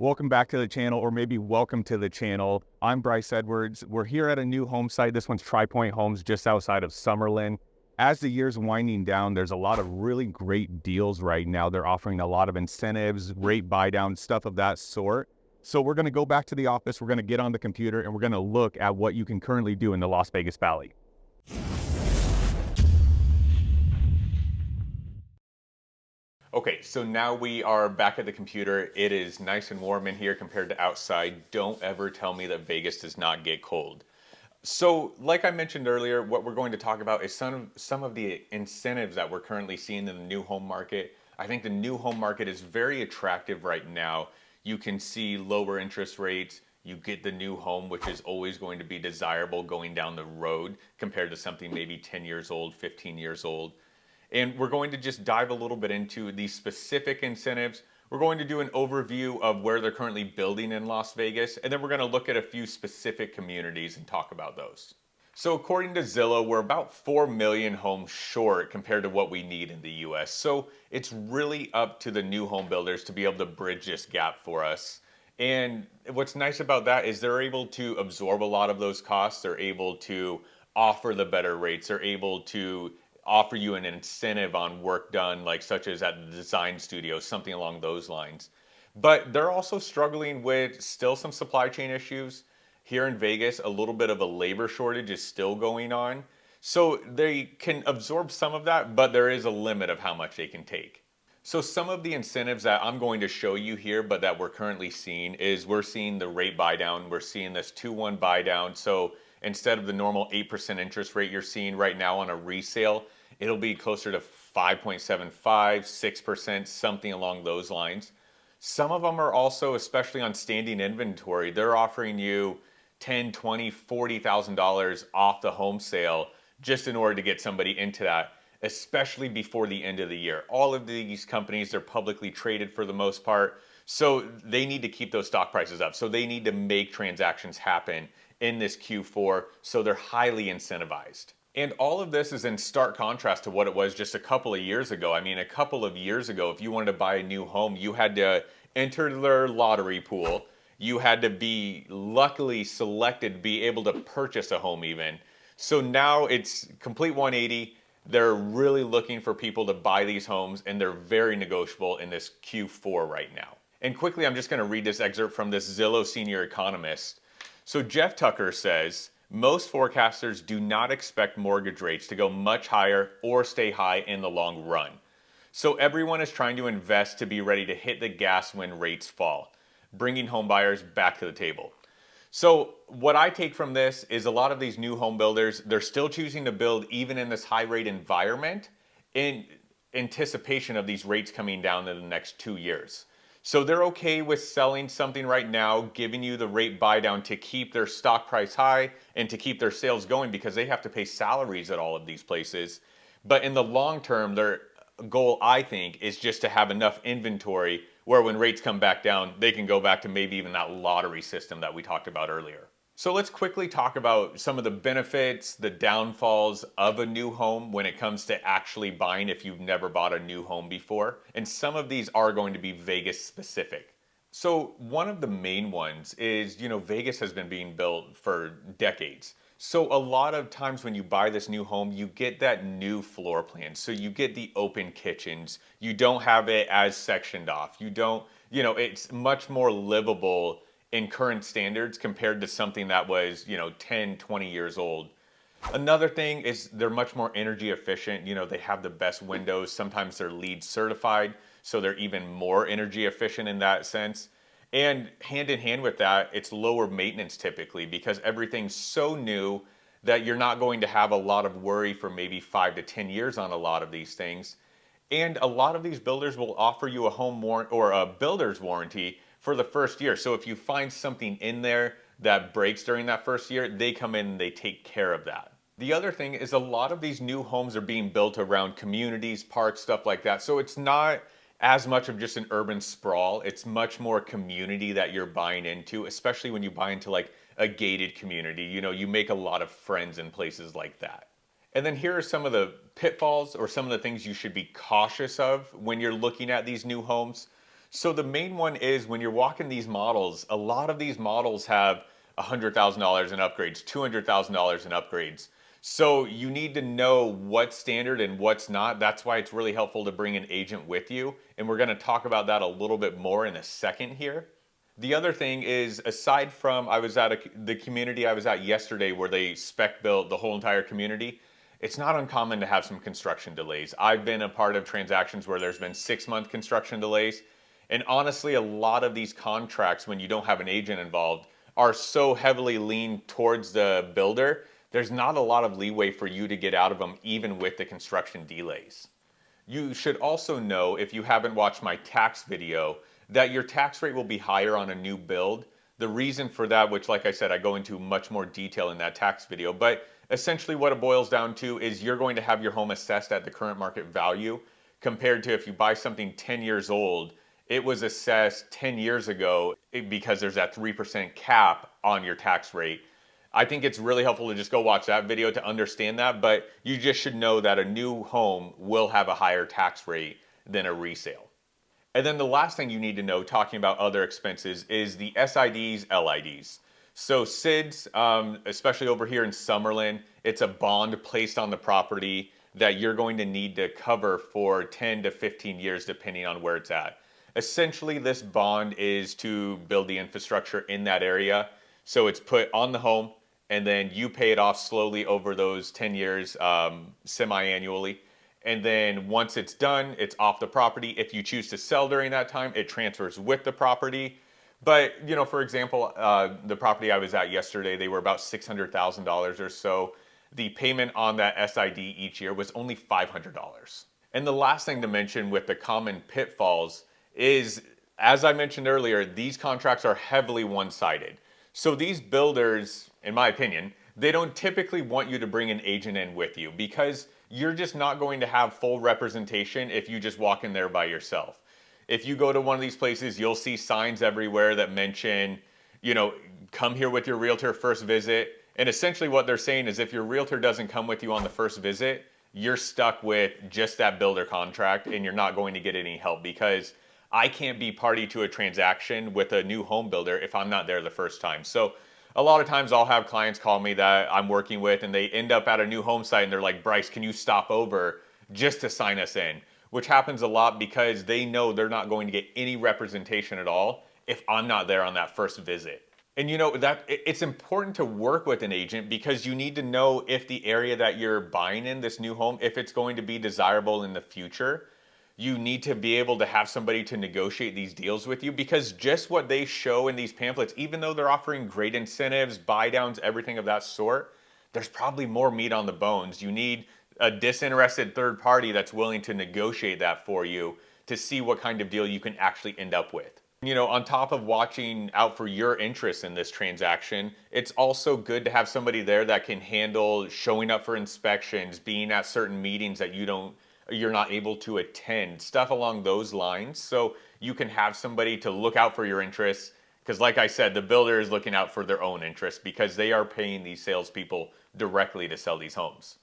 Welcome back to the channel, or maybe welcome to the channel. I'm Bryce Edwards. We're here at a new home site. This one's Tri Point Homes just outside of Summerlin. As the year's winding down, there's a lot of really great deals right now. They're offering a lot of incentives, rate buy down, stuff of that sort. So we're going to go back to the office. We're going to get on the computer and we're going to look at what you can currently do in the Las Vegas Valley. Okay, so now we are back at the computer. It is nice and warm in here compared to outside. Don't ever tell me that Vegas does not get cold. So, like I mentioned earlier, what we're going to talk about is some of the incentives that we're currently seeing in the new home market. I think the new home market is very attractive right now. You can see lower interest rates. You get the new home, which is always going to be desirable going down the road compared to something maybe 10 years old, 15 years old. And we're going to just dive a little bit into these specific incentives. We're going to do an overview of where they're currently building in Las Vegas, and then we're going to look at a few specific communities and talk about those. So according to Zillow, we're about 4 million homes short compared to what we need in the US. So it's really up to the new home builders to be able to bridge this gap for us. And what's nice about that is they're able to absorb a lot of those costs. They're able to offer the better rates. They're able to offer you an incentive on work done, like such as at the design studio, something along those lines. But they're also struggling with still some supply chain issues. Here in Vegas, a little bit of a labor shortage is still going on. So they can absorb some of that, but there is a limit of how much they can take. So some of the incentives that I'm going to show you here, but that we're currently seeing is we're seeing the rate buy down. We're seeing this 2-1 buy down. So instead of the normal 8% interest rate you're seeing right now on a resale, it'll be closer to 5.75, 6%, something along those lines. Some of them are also, especially on standing inventory, they're offering you $10, $20, $40,000 off the home sale just in order to get somebody into that, especially before the end of the year. All of these companies, they're publicly traded for the most part, so they need to keep those stock prices up. So they need to make transactions happen in this Q4, so they're highly incentivized. And all of this is in stark contrast to what it was just a couple of years ago. I mean, a couple of years ago, if you wanted to buy a new home, you had to enter their lottery pool. You had to be luckily selected to be able to purchase a home even. So now it's complete 180. They're really looking for people to buy these homes, and they're very negotiable in this Q4 right now. And quickly, I'm just going to read this excerpt from this Zillow senior economist. So Jeff Tucker says, most forecasters do not expect mortgage rates to go much higher or stay high in the long run. So everyone is trying to invest to be ready to hit the gas when rates fall, bringing home buyers back to the table. So what I take from this is a lot of these new home builders, they're still choosing to build even in this high rate environment in anticipation of these rates coming down in the next 2 years. So they're okay with selling something right now, giving you the rate buy down to keep their stock price high and to keep their sales going because they have to pay salaries at all of these places. But in the long term, their goal, I think, is just to have enough inventory where when rates come back down, they can go back to maybe even that lottery system that we talked about earlier. So let's quickly talk about some of the benefits, the downfalls of a new home when it comes to actually buying if you've never bought a new home before. And some of these are going to be Vegas specific. So one of the main ones is, Vegas has been being built for decades. So a lot of times when you buy this new home, you get that new floor plan. So you get the open kitchens. You don't have it as sectioned off. You don't, it's much more livable in current standards compared to something that was, 10, 20 years old. Another thing is they're much more energy efficient. They have the best windows. Sometimes they're LEED certified, so they're even more energy efficient in that sense. And hand in hand with that, it's lower maintenance typically because everything's so new that you're not going to have a lot of worry for maybe 5 to 10 years on a lot of these things. And a lot of these builders will offer you a home warranty or a builder's warranty for the first year. So if you find something in there that breaks during that first year, they come in and they take care of that. The other thing is a lot of these new homes are being built around communities, parks, stuff like that. So it's not as much of just an urban sprawl. It's much more community that you're buying into, especially when you buy into like a gated community. You make a lot of friends in places like that. And then here are some of the pitfalls or some of the things you should be cautious of when you're looking at these new homes. So the main one is when you're walking these models, a lot of these models have $100,000 in upgrades, $200,000 in upgrades. So you need to know what's standard and what's not. That's why it's really helpful to bring an agent with you. And we're going to talk about that a little bit more in a second here. The other thing is, aside from I was at the community I was at yesterday where they spec built the whole entire community, it's not uncommon to have some construction delays. I've been a part of transactions where there's been 6-month construction delays. And honestly, a lot of these contracts, when you don't have an agent involved, are so heavily leaned towards the builder, there's not a lot of leeway for you to get out of them, even with the construction delays. You should also know, if you haven't watched my tax video, that your tax rate will be higher on a new build. The reason for that, which like I said, I go into much more detail in that tax video, but essentially what it boils down to is you're going to have your home assessed at the current market value compared to if you buy something 10 years old, it was assessed 10 years ago because there's that 3% cap on your tax rate. I think it's really helpful to just go watch that video to understand that, but you just should know that a new home will have a higher tax rate than a resale. And then the last thing you need to know, talking about other expenses, is the SIDs, LIDs. So SIDs, especially over here in Summerlin, it's a bond placed on the property that you're going to need to cover for 10 to 15 years, depending on where it's at. Essentially, this bond is to build the infrastructure in that area. So it's put on the home, and then you pay it off slowly over those 10 years, semi-annually. And then once it's done, it's off the property. If you choose to sell during that time, it transfers with the property. But, you know, for example, the property I was at yesterday, they were about $600,000 or so. The payment on that SID each year was only $500. And the last thing to mention with the common pitfalls is, as I mentioned earlier, these contracts are heavily one-sided. So these builders, in my opinion, they don't typically want you to bring an agent in with you because you're just not going to have full representation if you just walk in there by yourself. If you go to one of these places, you'll see signs everywhere that mention, you know, come here with your realtor first visit. And essentially what they're saying is if your realtor doesn't come with you on the first visit, you're stuck with just that builder contract and you're not going to get any help because I can't be party to a transaction with a new home builder if I'm not there the first time. So a lot of times I'll have clients call me that I'm working with and they end up at a new home site and they're like, Bryce, can you stop over just to sign us in? Which happens a lot because they know they're not going to get any representation at all if I'm not there on that first visit. And you know, that it's important to work with an agent because you need to know if the area that you're buying in, this new home, if it's going to be desirable in the future. You need to be able to have somebody to negotiate these deals with you because just what they show in these pamphlets, even though they're offering great incentives, buy downs, everything of that sort, there's probably more meat on the bones. You need a disinterested third party that's willing to negotiate that for you to see what kind of deal you can actually end up with. You know, on top of watching out for your interest in this transaction, it's also good to have somebody there that can handle showing up for inspections, being at certain meetings that you're not able to attend, stuff along those lines. So you can have somebody to look out for your interests. Because like I said, the builder is looking out for their own interests because they are paying these salespeople directly to sell these homes.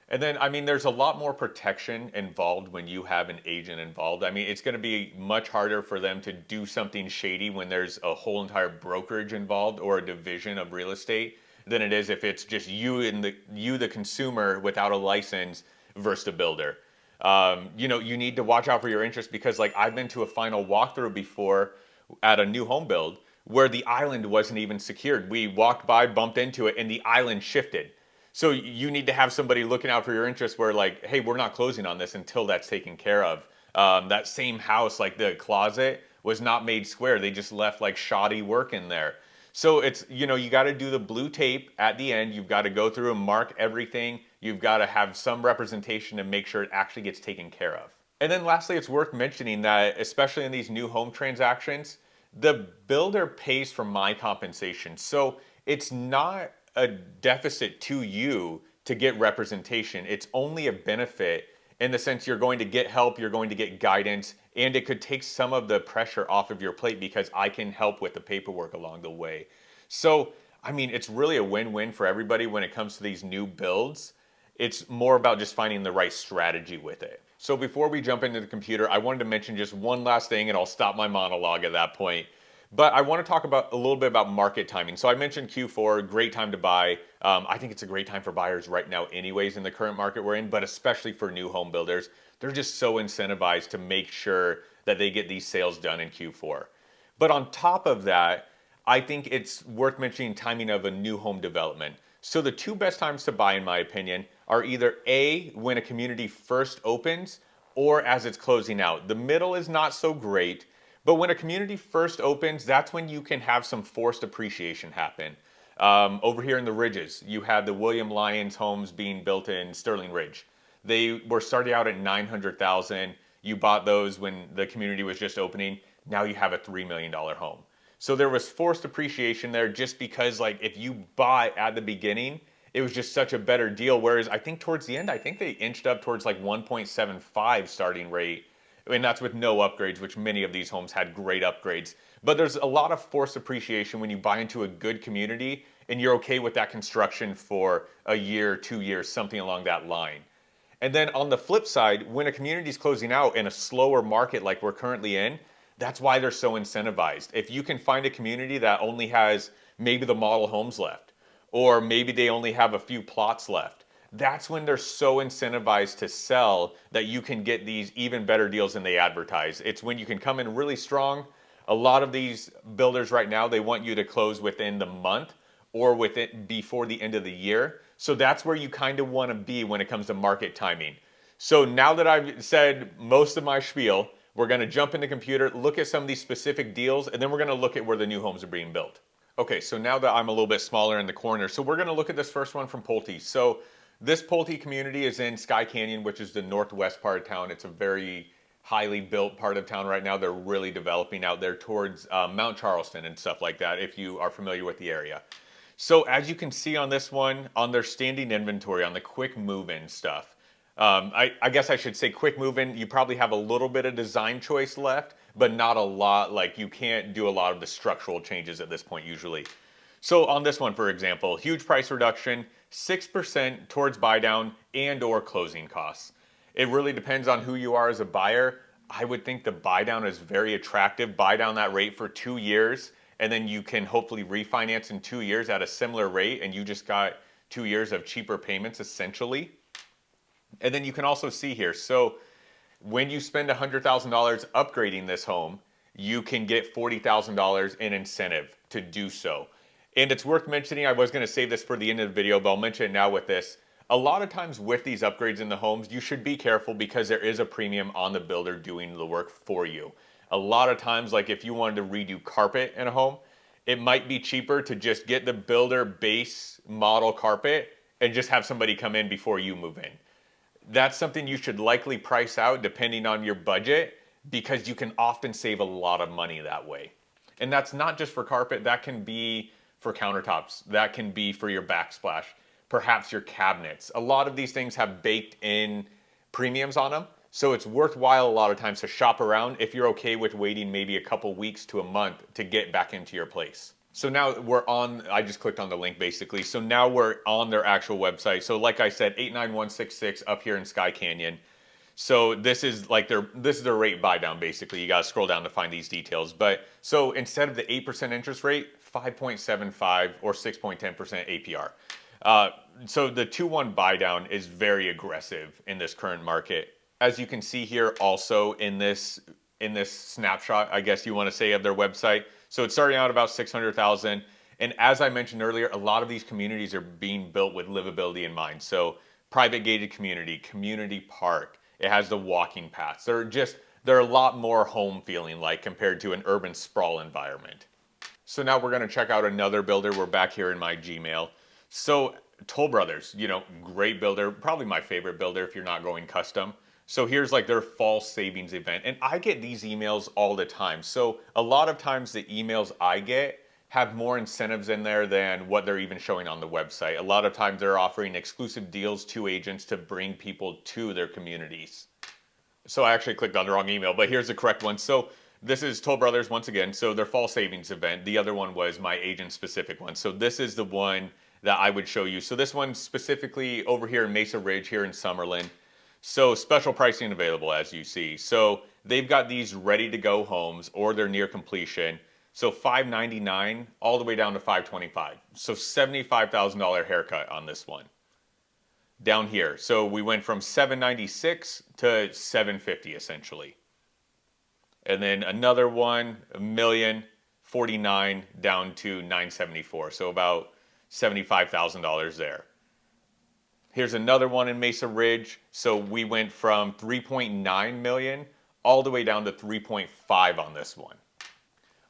And then, I mean, there's a lot more protection involved when you have an agent involved. I mean, it's going to be much harder for them to do something shady when there's a whole entire brokerage involved or a division of real estate than it is if it's just you and the consumer without a license versus the builder. You know, you need to watch out for your interests because like I've been to a final walkthrough before at a new home build where the island wasn't even secured. We walked by, bumped into it, and the island shifted. So you need to have somebody looking out for your interests where like, hey, we're not closing on this until that's taken care of. That same house, like the closet was not made square. They just left like shoddy work in there. So it's, you know, you got to do the blue tape at the end. You've got to go through and mark everything. You've got to have some representation and make sure it actually gets taken care of. And then lastly, it's worth mentioning that, especially in these new home transactions, the builder pays for my compensation. So it's not a deficit to you to get representation. It's only a benefit in the sense you're going to get help, you're going to get guidance, and it could take some of the pressure off of your plate because I can help with the paperwork along the way. So, I mean, it's really a win-win for everybody when it comes to these new builds. It's more about just finding the right strategy with it. So before we jump into the computer, I wanted to mention just one last thing and I'll stop my monologue at that point. But I want to talk about a little bit about market timing. So I mentioned Q4, great time to buy. I think it's a great time for buyers right now anyways in the current market we're in, but especially for new home builders. They're just so incentivized to make sure that they get these sales done in Q4. But on top of that, I think it's worth mentioning timing of a new home development. So the two best times to buy, in my opinion, are either A, when a community first opens, or as it's closing out. The middle is not so great, but when a community first opens, that's when you can have some forced appreciation happen. Over here in the Ridges, you have the William Lyons homes being built in Sterling Ridge. They were started out at 900,000. You bought those when the community was just opening. Now you have a $3 million home. So there was forced appreciation there just because like if you bought at the beginning, it was just such a better deal. Whereas I think towards the end, I think they inched up towards like 1.75 starting rate. I mean, that's with no upgrades, which many of these homes had great upgrades. But there's a lot of forced appreciation when you buy into a good community and you're okay with that construction for a year, 2 years, something along that line. And then on the flip side, when a community is closing out in a slower market like we're currently in, that's why they're so incentivized. If you can find a community that only has maybe the model homes left, or maybe they only have a few plots left, that's when they're so incentivized to sell that you can get these even better deals than they advertise. It's when you can come in really strong. A lot of these builders right now, they want you to close within the month or within before the end of the year. So that's where you kind of want to be when it comes to market timing. So now that I've said most of my spiel, we're going to jump in the computer, look at some of these specific deals, and then we're going to look at where the new homes are being built. Okay, so now that I'm a little bit smaller in the corner, so we're going to look at this first one from Pulte. So this Pulte community is in Sky Canyon, which is the northwest part of town. It's a very highly built part of town right now. They're really developing out there towards Mount Charleston and stuff like that, if you are familiar with the area. So as you can see on this one, on their standing inventory, on the quick move-in stuff, I guess I should say quick move-in, you probably have a little bit of design choice left, but not a lot. Like you can't do a lot of the structural changes at this point usually. So on this one, for example, huge price reduction, 6% towards buy down and or closing costs. It really depends on who you are as a buyer. I would think the buy down is very attractive. Buy down that rate for 2 years, and then you can hopefully refinance in 2 years at a similar rate, and you just got 2 years of cheaper payments essentially. And then you can also see here, so when you spend $100,000 upgrading this home, you can get $40,000 in incentive to do so. And it's worth mentioning, I was going to save this for the end of the video, but I'll mention it now with this. A lot of times with these upgrades in the homes, you should be careful because there is a premium on the builder doing the work for you. A lot of times, like if you wanted to redo carpet in a home, it might be cheaper to just get the builder base model carpet and just have somebody come in before you move in. That's something you should likely price out depending on your budget because you can often save a lot of money that way. And that's not just for carpet, that can be for countertops, that can be for your backsplash, perhaps your cabinets. A lot of these things have baked in premiums on them, so it's worthwhile a lot of times to shop around if you're okay with waiting maybe a couple weeks to a month to get back into your place. So now we're on, I just clicked on the link basically. So now we're on their actual website. So like I said, 89166 up here in Sky Canyon. So this is like their rate buy down basically. You got to scroll down to find these details. But so instead of the 8% interest rate, 5.75 or 6.10% APR. So the 2-1 buy down is very aggressive in this current market. As you can see here also in this snapshot, I guess you want to say, of their website. So it's starting out about 600,000. And as I mentioned earlier, a lot of these communities are being built with livability in mind. So private gated community, community park, it has the walking paths. They're a lot more home feeling like compared to an urban sprawl environment. So now we're going to check out another builder. We're back here in my Gmail. So Toll Brothers, great builder, probably my favorite builder if you're not going custom. So here's like their fall savings event. And I get these emails all the time. So a lot of times the emails I get have more incentives in there than what they're even showing on the website. A lot of times they're offering exclusive deals to agents to bring people to their communities. So I actually clicked on the wrong email, but here's the correct one. So this is Toll Brothers once again. So their fall savings event. The other one was my agent specific one. So this is the one that I would show you. So this one specifically over here in Mesa Ridge here in Summerlin. So special pricing available, as you see. So they've got these ready to go homes, or they're near completion. So 599 all the way down to 525. So $75,000 haircut on this one. Down here. So we went from 796 to 750 essentially. And then another one, a million, 49 down to 974. So about $75,000 there. Here's another one in Mesa Ridge. So we went from 3.9 million all the way down to 3.5 on this one.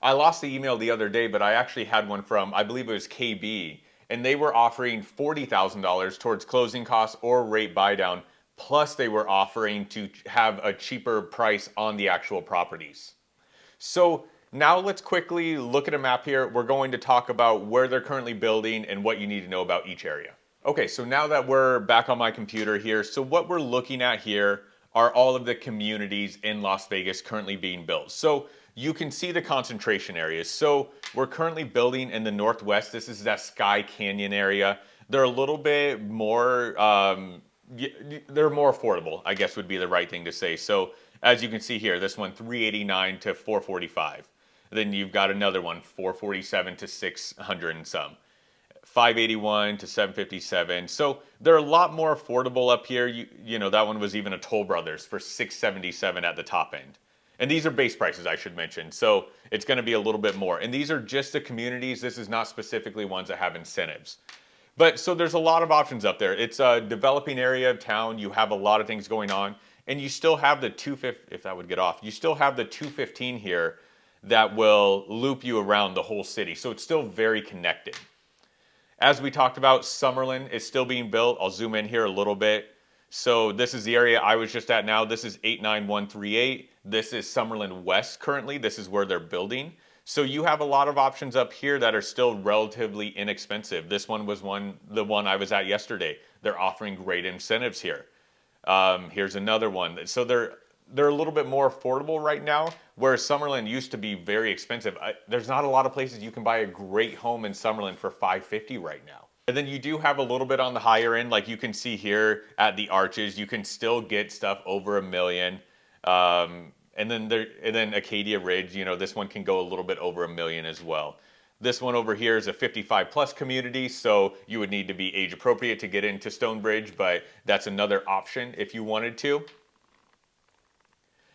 I lost the email the other day, but I actually had one from, I believe it was KB, and they were offering $40,000 towards closing costs or rate buy down. Plus they were offering to have a cheaper price on the actual properties. So now let's quickly look at a map here. We're going to talk about where they're currently building and what you need to know about each area. Okay, so now that we're back on my computer here, so what we're looking at here are all of the communities in Las Vegas currently being built. So you can see the concentration areas. So we're currently building in the Northwest. This is that Sky Canyon area. They're a little bit more, they're more affordable, I guess would be the right thing to say. So as you can see here, this one 389 to 445. Then you've got another one 447 to 600 and some. 581 to 757. So they're a lot more affordable up here. You know, that one was even a Toll Brothers for 677 at the top end. And these are base prices, I should mention. So it's going to be a little bit more. And these are just the communities. This is not specifically ones that have incentives. But so there's a lot of options up there. It's a developing area of town. You have a lot of things going on. And you still have the 250, if that would get off, you still have the 215 here that will loop you around the whole city. So it's still very connected. As we talked about, Summerlin is still being built. I'll zoom in here a little bit. So this is the area I was just at now. This is 89138. This is Summerlin West currently. This is where they're building. So you have a lot of options up here that are still relatively inexpensive. This one was the one I was at yesterday. They're offering great incentives here. Here's another one. So they're a little bit more affordable right now, whereas Summerlin used to be very expensive. There's not a lot of places you can buy a great home in Summerlin for $550 right now. And then you do have a little bit on the higher end, like you can see here at the Arches. You can still get stuff over $1 million. And then Acadia Ridge, you know, this one can go a little bit over $1 million as well. This one over here is a 55 plus community, so you would need to be age appropriate to get into Stonebridge, but that's another option if you wanted to.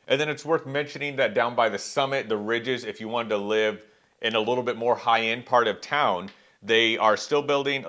And then it's worth mentioning that down by the summit, the ridges, if you wanted to live in a little bit more high-end part of town, they are still building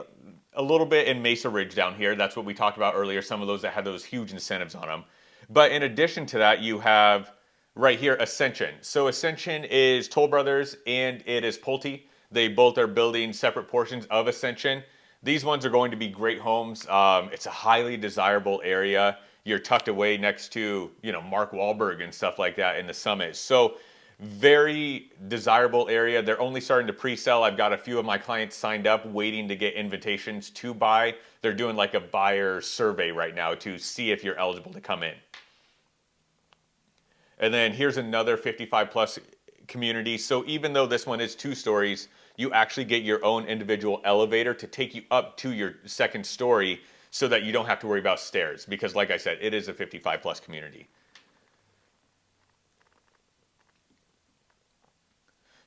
a little bit in Mesa Ridge down here. That's what we talked about earlier, some of those that had those huge incentives on them. But in addition to that, you have right here Ascension. So Ascension is Toll Brothers and it is Pulte. They both are building separate portions of Ascension. These ones are going to be great homes. It's a highly desirable area. You're tucked away next to, you know, Mark Wahlberg and stuff like that in the summit. So very desirable area. They're only starting to pre-sell. I've got a few of my clients signed up waiting to get invitations to buy. They're doing like a buyer survey right now to see if you're eligible to come in. And then here's another 55 plus community. So even though this one is 2 stories, you actually get your own individual elevator to take you up to your second story so that you don't have to worry about stairs. Because like I said, it is a 55 plus community.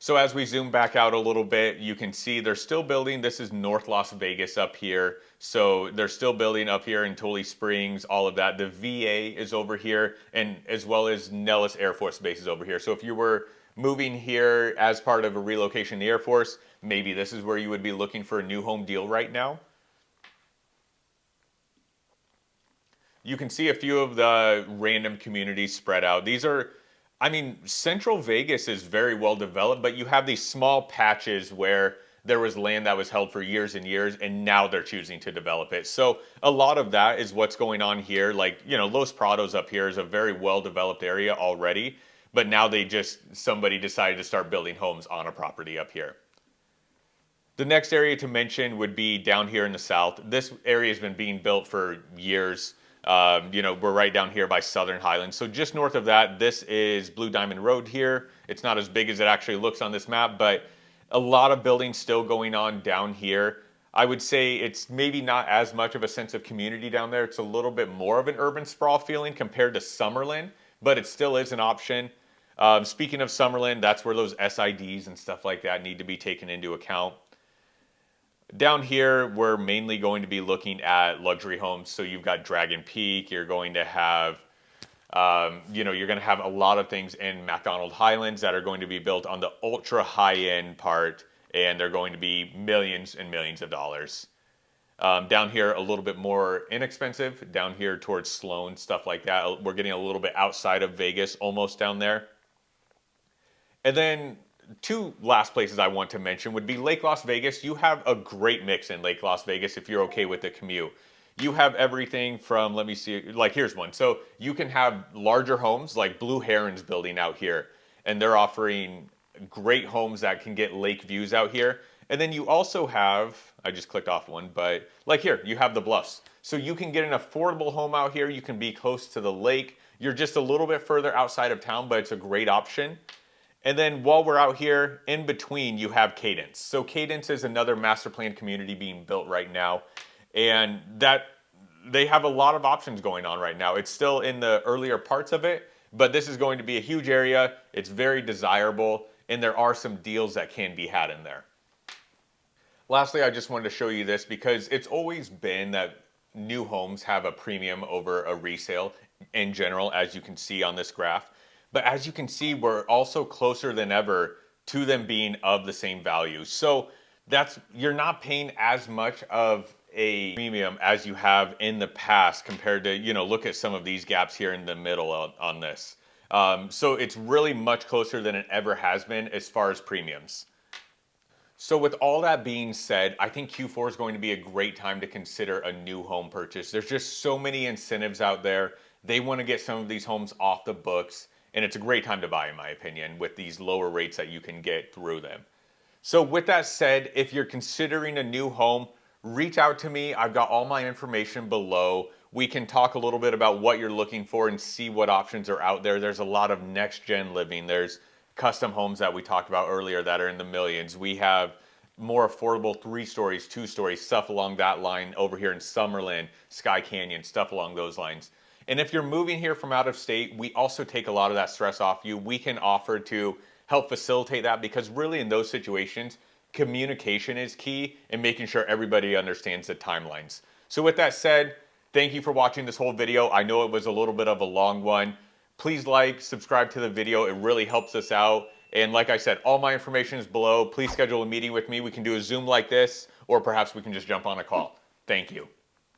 So as we zoom back out a little bit, you can see they're still building. This is North Las Vegas up here. So they're still building up here in Tully Springs, all of that. The VA is over here, and as well as Nellis Air Force Base is over here. So if you were moving here as part of a relocation in the Air Force, maybe this is where you would be looking for a new home deal right now. You can see a few of the random communities spread out. These are, I mean, Central Vegas is very well developed, but you have these small patches where there was land that was held for years and years, and now they're choosing to develop it. So a lot of that is what's going on here. Like, you know, Los Prados up here is a very well-developed area already, but now somebody decided to start building homes on a property up here. The next area to mention would be down here in the south. This area has been being built for years. You know, we're right down here by Southern Highlands. So just north of that, this is Blue Diamond Road here. It's not as big as it actually looks on this map, but a lot of building still going on down here. I would say it's maybe not as much of a sense of community down there. It's a little bit more of an urban sprawl feeling compared to Summerlin, but it still is an option. Speaking of Summerlin, that's where those SIDs and stuff like that need to be taken into account. Down here, we're mainly going to be looking at luxury homes. So you've got Dragon Peak. You're going to have, you're going to have a lot of things in Macdonald Highlands that are going to be built on the ultra high end part, and they're going to be millions and millions of dollars. Down here, a little bit more inexpensive. Down here towards Sloan, stuff like that. We're getting a little bit outside of Vegas, almost down there. And then two last places I want to mention would be Lake Las Vegas. You have a great mix in Lake Las Vegas if you're okay with the commute. You have everything from, let me see, like here's one. So you can have larger homes like Blue Heron's building out here, and they're offering great homes that can get lake views out here. And then you also have, I just clicked off one, but like here, you have the Bluffs. So you can get an affordable home out here. You can be close to the lake. You're just a little bit further outside of town, but it's a great option. And then while we're out here, in between, you have Cadence. So Cadence is another master plan community being built right now. And that they have a lot of options going on right now. It's still in the earlier parts of it, but this is going to be a huge area. It's very desirable, and there are some deals that can be had in there. Lastly, I just wanted to show you this because it's always been that new homes have a premium over a resale in general, as you can see on this graph. But as you can see, we're also closer than ever to them being of the same value. So you're not paying as much of a premium as you have in the past compared to, look at some of these gaps here in the middle on this. So it's really much closer than it ever has been as far as premiums. So with all that being said, I think Q4 is going to be a great time to consider a new home purchase. There's just so many incentives out there. They want to get some of these homes off the books. And it's a great time to buy, in my opinion, with these lower rates that you can get through them. So with that said, if you're considering a new home, reach out to me. I've got all my information below. We can talk a little bit about what you're looking for and see what options are out there. There's a lot of next-gen living. There's custom homes that we talked about earlier that are in the millions. We have more affordable 3 stories, 2 stories, stuff along that line over here in Summerlin, Sky Canyon, stuff along those lines. And if you're moving here from out of state, we also take a lot of that stress off you. We can offer to help facilitate that because really in those situations, communication is key and making sure everybody understands the timelines. So with that said, thank you for watching this whole video. I know it was a little bit of a long one. Please like, subscribe to the video. It really helps us out. And like I said, all my information is below. Please schedule a meeting with me. We can do a Zoom like this, or perhaps we can just jump on a call. Thank you.